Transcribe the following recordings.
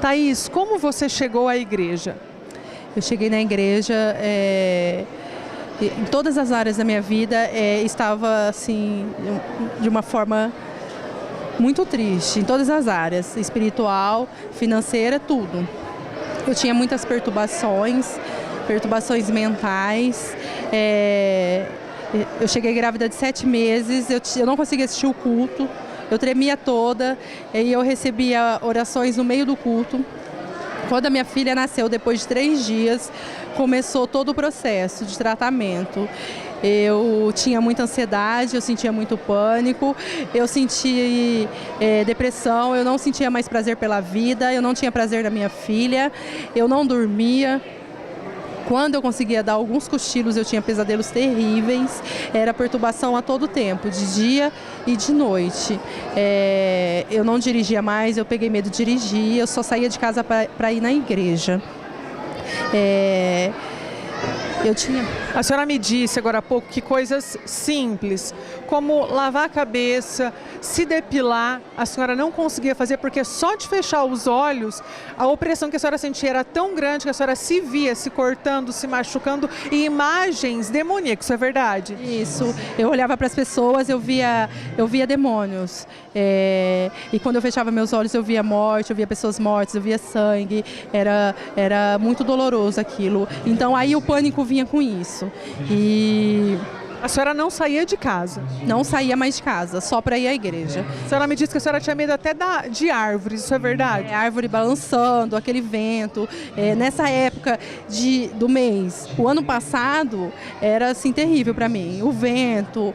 Thaís, como você chegou à igreja? Eu cheguei na igreja, em todas as áreas da minha vida, estava assim, de uma forma muito triste, em todas as áreas, espiritual, financeira, tudo. Eu tinha muitas perturbações mentais. Eu cheguei grávida de 7 meses, eu não conseguia assistir o culto, eu tremia toda e eu recebia orações no meio do culto. Quando a minha filha nasceu, depois de 3 dias, começou todo o processo de tratamento. Eu tinha muita ansiedade, eu sentia muito pânico, eu sentia depressão, eu não sentia mais prazer pela vida, eu não tinha prazer na minha filha, eu não dormia. Quando eu conseguia dar alguns cochilos, eu tinha pesadelos terríveis, era perturbação a todo tempo, de dia e de noite. Eu não dirigia mais, eu peguei medo de dirigir, eu só saía de casa para ir na igreja. A senhora me disse agora há pouco que coisas simples, como lavar a cabeça, se depilar, a senhora não conseguia fazer porque só de fechar os olhos, a opressão que a senhora sentia era tão grande que a senhora se via se cortando, se machucando e imagens demoníacas, isso é verdade? Isso, eu olhava para as pessoas, eu via demônios. E quando eu fechava meus olhos eu via morte, eu via pessoas mortas, eu via sangue, era muito doloroso aquilo. Então aí o pânico vinha com isso. E a senhora não saía de casa? Não saía mais de casa, só para ir à igreja. A senhora me disse que a senhora tinha medo até de árvores, isso é verdade? Árvore balançando, aquele vento. Nessa época do mês, o ano passado, era assim terrível para mim. O vento,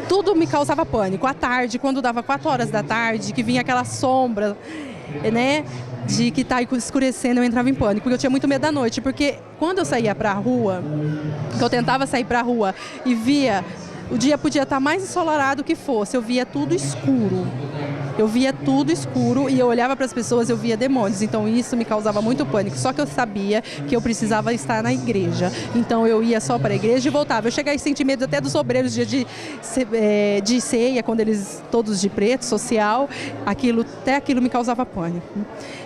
tudo me causava pânico. À tarde, quando dava 4 horas da tarde, que vinha aquela sombra, né? De que está escurecendo, eu entrava em pânico, porque eu tinha muito medo da noite, porque quando eu saía para a rua, eu tentava sair para a rua e via, o dia podia estar mais ensolarado que fosse, eu via tudo escuro. Eu via tudo escuro e eu olhava para as pessoas, eu via demônios, então isso me causava muito pânico. Só que eu sabia que eu precisava estar na igreja, então eu ia só para a igreja e voltava. Eu cheguei a sentir medo até dos obreiros dia de ceia, quando eles todos de preto, social, até aquilo me causava pânico.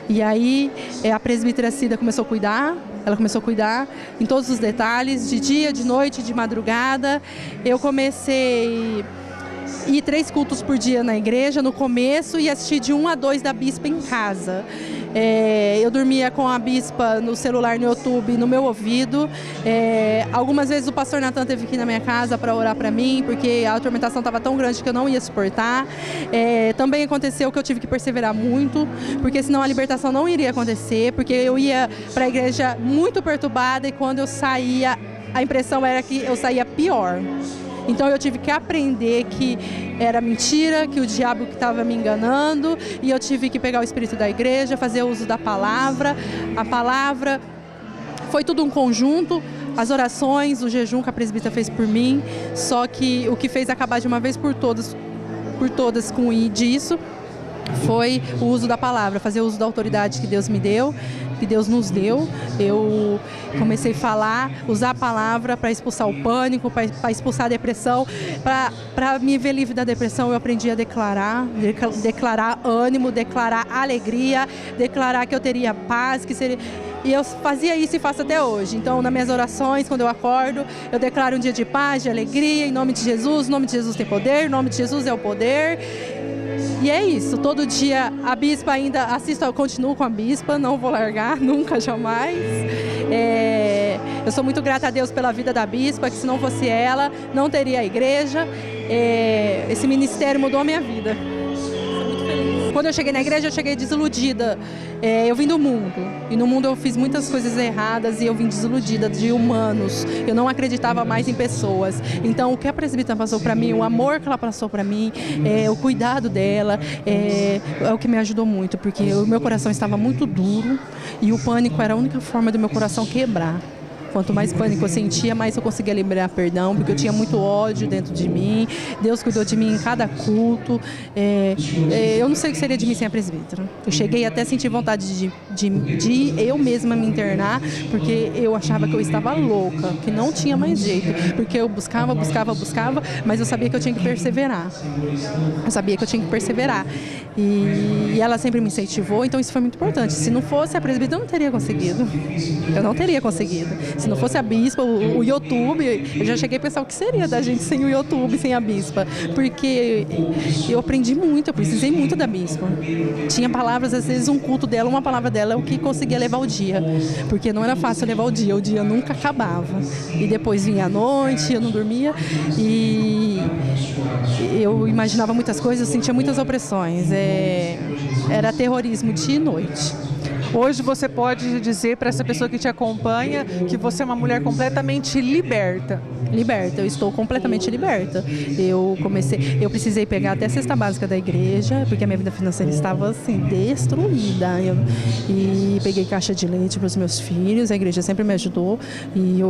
E aí a presbítera Cida começou a cuidar, ela começou a cuidar em todos os detalhes, de dia, de noite, de madrugada. Eu comecei ir 3 cultos por dia na igreja no começo e assistir de 1 a 2 da bispa em casa. Eu dormia com a bispa no celular, no YouTube, no meu ouvido. Algumas vezes o pastor Natan teve que ir na minha casa para orar para mim, porque a atormentação estava tão grande que eu não ia suportar. Também aconteceu que eu tive que perseverar muito, porque senão a libertação não iria acontecer, porque eu ia para a igreja muito perturbada e quando eu saía, a impressão era que eu saía pior. Então eu tive que aprender que era mentira, que o diabo que estava me enganando, e eu tive que pegar o espírito da igreja, fazer uso da palavra. A palavra foi tudo um conjunto, as orações, o jejum que a presbítera fez por mim, só que o que fez acabar de uma vez por todas com disso foi o uso da palavra, fazer uso da autoridade que Deus me deu, que Deus nos deu. Eu comecei a falar, usar a palavra para expulsar o pânico, para expulsar a depressão. Para me ver livre da depressão, eu aprendi a declarar ânimo, declarar alegria, declarar que eu teria paz, que seria... E eu fazia isso e faço até hoje. Então, nas minhas orações, quando eu acordo, eu declaro um dia de paz, de alegria, em nome de Jesus. O nome de Jesus tem poder, o nome de Jesus é o poder. E é isso, todo dia a bispa ainda assisto, eu continuo com a bispa, não vou largar, nunca, jamais. Eu sou muito grata a Deus pela vida da bispa, que se não fosse ela, não teria a igreja. Esse ministério mudou a minha vida. Sou muito feliz. Quando eu cheguei na igreja, eu cheguei desiludida. Eu vim do mundo, e no mundo eu fiz muitas coisas erradas e eu vim desiludida de humanos. Eu não acreditava mais em pessoas. Então, o que a presbítera passou para mim, o amor que ela passou para mim, o cuidado dela, é o que me ajudou muito, porque o meu coração estava muito duro e o pânico era a única forma do meu coração quebrar. Quanto mais pânico eu sentia, mais eu conseguia liberar perdão, porque eu tinha muito ódio dentro de mim. Deus cuidou de mim em cada culto. Eu não sei o que seria de mim sem a presbítera. Eu cheguei até a sentir vontade de eu mesma me internar, porque eu achava que eu estava louca, que não tinha mais jeito. Porque eu buscava, mas eu sabia que eu tinha que perseverar. E ela sempre me incentivou, então isso foi muito importante. Se não fosse a presbítera, eu não teria conseguido. Eu não teria conseguido. Se não fosse a bispa, o YouTube, eu já cheguei a pensar o que seria da gente sem o YouTube, sem a bispa. Porque eu aprendi muito, eu precisei muito da bispa. Tinha palavras, às vezes um culto dela, uma palavra dela é o que conseguia levar o dia. Porque não era fácil levar o dia nunca acabava. E depois vinha a noite, eu não dormia e eu imaginava muitas coisas, eu sentia muitas opressões. Era terrorismo dia e noite. Hoje você pode dizer para essa pessoa que te acompanha que você é uma mulher completamente liberta. Liberta, eu estou completamente liberta. Eu precisei pegar até a cesta básica da igreja, porque a minha vida financeira estava assim, destruída. E peguei caixa de leite para os meus filhos, a igreja sempre me ajudou. E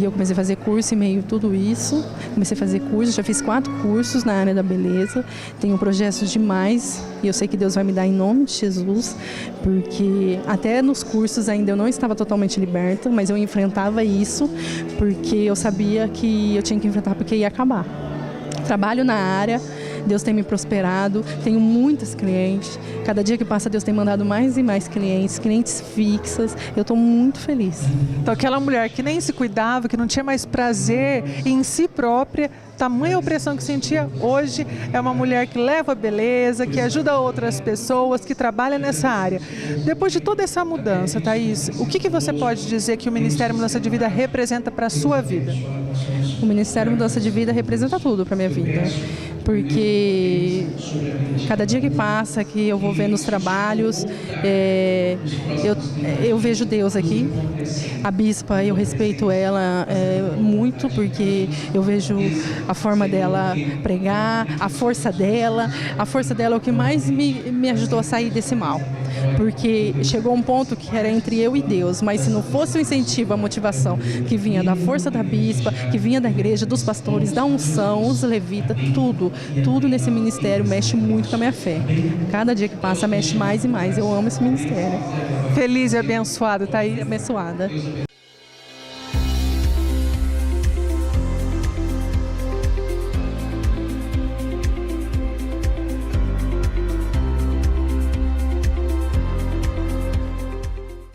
eu comecei a fazer curso em meio a tudo isso. Comecei a fazer curso, já fiz 4 cursos na área da beleza. Tenho projetos demais e eu sei que Deus vai me dar em nome de Jesus, porque até nos cursos ainda eu não estava totalmente liberta, mas eu enfrentava isso porque eu sabia que eu tinha que enfrentar porque ia acabar. Trabalho na área, Deus tem me prosperado, tenho muitos clientes, cada dia que passa Deus tem mandado mais e mais clientes fixas, eu estou muito feliz. Então aquela mulher que nem se cuidava, que não tinha mais prazer em si própria, tamanha opressão que sentia, hoje é uma mulher que leva a beleza, que ajuda outras pessoas, que trabalha nessa área. Depois de toda essa mudança, Thaís, o que você pode dizer que o Ministério Mudança de Vida representa para a sua vida? O Ministério Mudança de Vida representa tudo para a minha vida, porque cada dia que passa, que eu vou vendo os trabalhos, eu vejo Deus aqui. A bispa, eu respeito ela muito, porque eu vejo a forma dela pregar, a força dela é o que mais me ajudou a sair desse mal. Porque chegou um ponto que era entre eu e Deus, mas se não fosse o incentivo, a motivação que vinha da força da bispa, que vinha da igreja, dos pastores, da unção, os levitas, tudo nesse ministério mexe muito com a minha fé. Cada dia que passa mexe mais e mais. Eu amo esse ministério. Feliz e abençoada, Thaís. Abençoada.